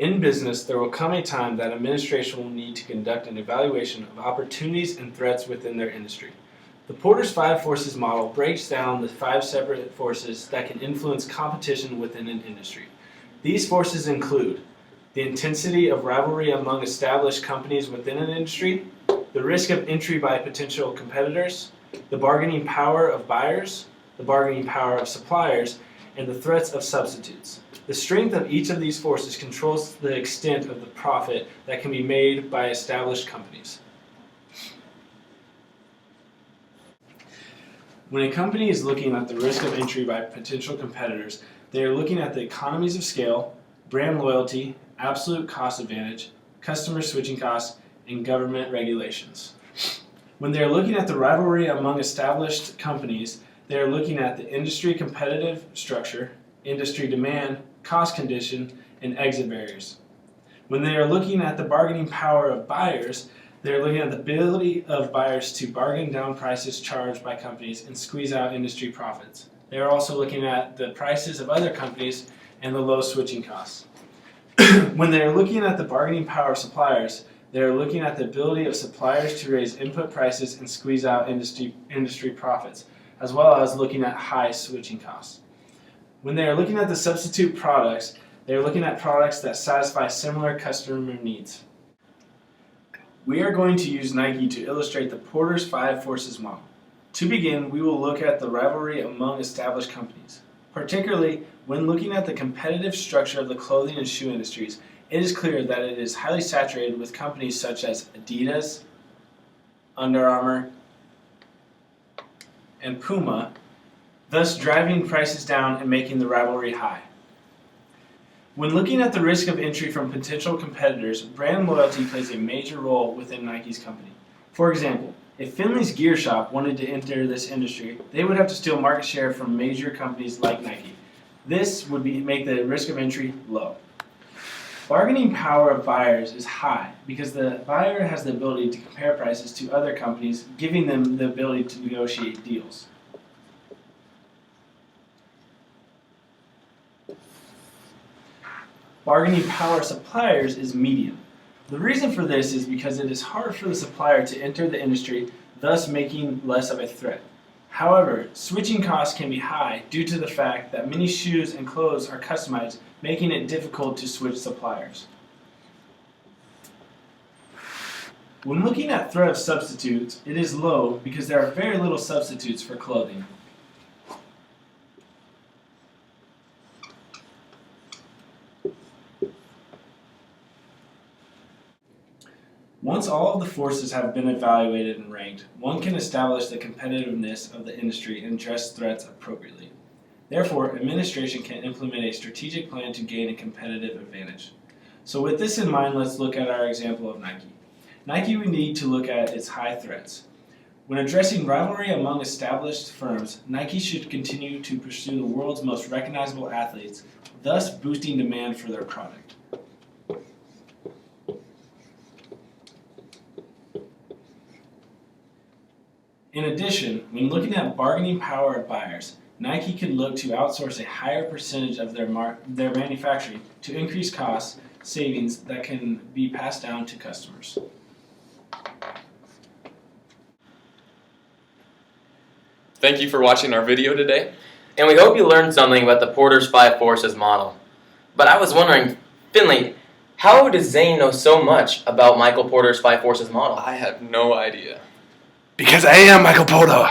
In business, there will come a time that administration will need to conduct an evaluation of opportunities and threats within their industry. The Porter's Five Forces model breaks down the 5 separate forces that can influence competition within an industry. These forces include the intensity of rivalry among established companies within an industry, the risk of entry by potential competitors, the bargaining power of buyers, the bargaining power of suppliers, and the threats of substitutes. The strength of each of these forces controls the extent of the profit that can be made by established companies. When a company is looking at the risk of entry by potential competitors, they are looking at the economies of scale, brand loyalty, absolute cost advantage, customer switching costs, and government regulations. When they are looking at the rivalry among established companies, they are looking at the industry competitive structure, industry demand, cost condition, and exit barriers. When they are looking at the bargaining power of buyers, they are looking at the ability of buyers to bargain down prices charged by companies and squeeze out industry profits. They are also looking at the prices of other companies and the low switching costs. When they are looking at the bargaining power of suppliers, they are looking at the ability of suppliers to raise input prices and squeeze out industry profits, as well as looking at high switching costs. When they are looking at the substitute products, they are looking at products that satisfy similar customer needs. We are going to use Nike to illustrate the Porter's Five Forces model. To begin, we will look at the rivalry among established companies. Particularly, when looking at the competitive structure of the clothing and shoe industries, it is clear that it is highly saturated with companies such as Adidas, Under Armour, and Puma, thus driving prices down and making the rivalry high. When looking at the risk of entry from potential competitors, brand loyalty plays a major role within Nike's company. For example, if Finley's Gear Shop wanted to enter this industry, they would have to steal market share from major companies like Nike. This would make the risk of entry low. Bargaining power of buyers is high because the buyer has the ability to compare prices to other companies, giving them the ability to negotiate deals. Bargaining power of suppliers is medium. The reason for this is because it is hard for the supplier to enter the industry, thus making less of a threat. However, switching costs can be high due to the fact that many shoes and clothes are customized, making it difficult to switch suppliers. When looking at threat of substitutes, it is low because there are very little substitutes for clothing. Once all of the forces have been evaluated and ranked, one can establish the competitiveness of the industry and address threats appropriately. Therefore, administration can implement a strategic plan to gain a competitive advantage. So with this in mind, let's look at our example of Nike. Nike would need to look at its high threats. When addressing rivalry among established firms, Nike should continue to pursue the world's most recognizable athletes, thus boosting demand for their product. In addition, when looking at bargaining power of buyers, Nike could look to outsource a higher percentage of their manufacturing to increase cost savings that can be passed down to customers. Thank you for watching our video today. And we hope you learned something about the Porter's Five Forces model. But I was wondering, Finley, how does Zane know so much about Michael Porter's Five Forces model? I have no idea. Because I am Michael Porter.